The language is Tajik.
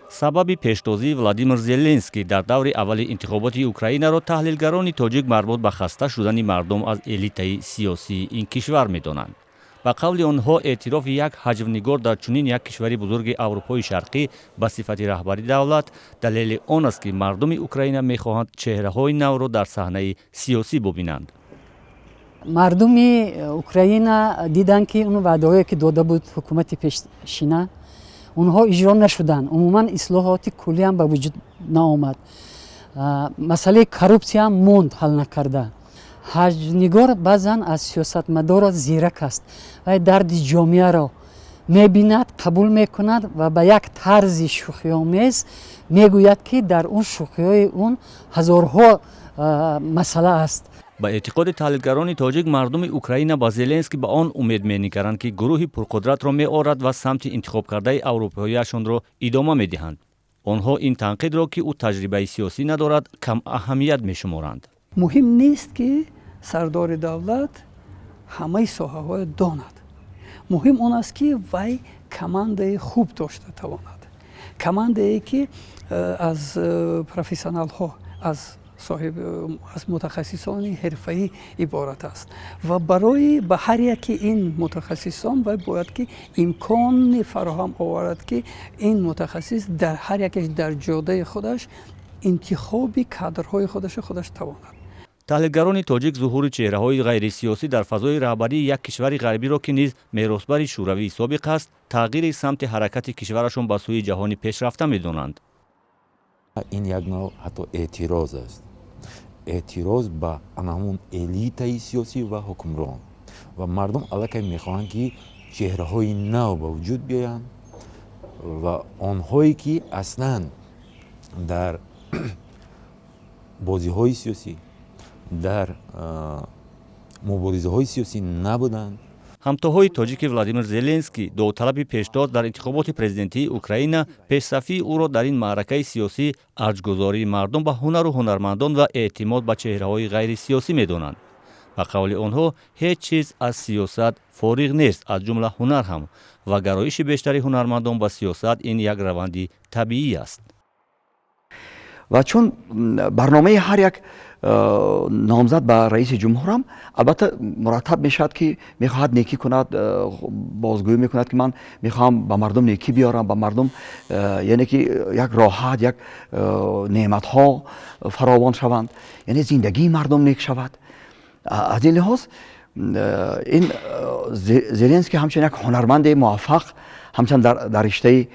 сабаби пештозии Владимир Зеленский дар даври аввали интихоботи Украинаро таҳлилгарони тоҷик марбут ба хаста шудани мардум аз элитаи сиёсии ин кишвар медонанд. ба қавли онҳо эътирофи як ҳаҷвнигор дар чунин як кишвари бузурги Аврупои Шарқӣ ба сифати раҳбари давлат далели он аст ки мардуми Украина мехоҳанд чеҳраҳои навро дар саҳнаи сиёсӣ бубинанд. мардуми Украина диданд ки он ваъдаҳое ки дода буд ҳукумати пешина онҳо иҷро нашуданд. Умуман ислоҳоти куллӣ ҳам ба вуҷуд наомад. Масъалаи коррупсия ҳам монд ҳал накарда. ҳаҷвнигор баъзан аз сиёсатмадор зирак аст. Вай дарди ҷомеаро мебинад, қабул мекунад ва ба як тарзи шӯхиомез мегӯяд ки дар он шӯхиҳои он ҳазорҳо масъала аст. ба эътиқоди таҳлилгарони тоҷик мардуми Украина ба Зеленский ба он умед менигаранд ки гурӯҳи пурқудратро меорад ва самти интихоб кардаи аврупоиашонро идома медиҳанд. онҳо ин танқидро ки ӯ таҷрибаи сиёсӣ надорад кам аҳамият мешуморанд. муҳим нест ки сардори давлат ҳамаи соҳаҳоро донад. муҳим он аст ки вай командаи хуб дошта тавонад. командае ки аз профессионалҳо аз мутахассисони ҳирфаӣ иборат аст ва барои ба ҳар яки ин мутахассисон вай бояд ки имкони фароҳам оварад ки ин мутахассис дар ҳар якеш дар ҷодаи худаш интихоби кадрҳои худаш тавонад. таҳлилгарони тоҷик зуҳури чеҳраҳои ғайрисиёсӣ дар фазои раҳбарии як кишвари ғарбиро ки низ меросбари шӯравии собиқ аст тағйири самти ҳаракати кишварашон ба сӯи ҷаҳони пешрафта медонанд. ин як нав ҳатто эътироз аст. эътироз ба анамун элитаи сиёсӣ ва ҳукмрон ва мардум аллакай мехоҳанд ки чеҳраҳои нав ба вуҷуд биёянд ва онҳое ки аслан дар бозиҳои сиёсӣ дар муборизаҳои сиёсӣ набуданд. ҳамтоҳои тоҷики Владимир Зеленский довталаби пешдод дар интихоботи президентии Украина пешсафии ӯро дар ин маъракаи сиёсӣ арҷгузории мардум ба ҳунару ҳунармандон ва эътимод ба чеҳраҳои ғайрисиёсӣ медонанд. ба қавли онҳо ҳеҷ чиз аз сиёсат фориғ нест, аз ҷумла ҳунар ҳам, ва гароиши бештари ҳунармандон ба сиёсат ин як раванди табиӣ аст. ва чун барномаи ҳар як номзад ба раиси ҷумҳурам албатта мураттаб мешавад ки мехоҳад некӣ кунад, бозгӯӣ мекунад ки ман мехоҳам ба мардум некӣ биёрам, ба мардум яъне ки як роҳат, як неъматҳо фаровон шаванд, яъне зиндагии мардум нек шавад. аз ин лиҳоз ин Зеленский ҳамчун як ҳунарманди муваффақ ҳамчун дар риштаи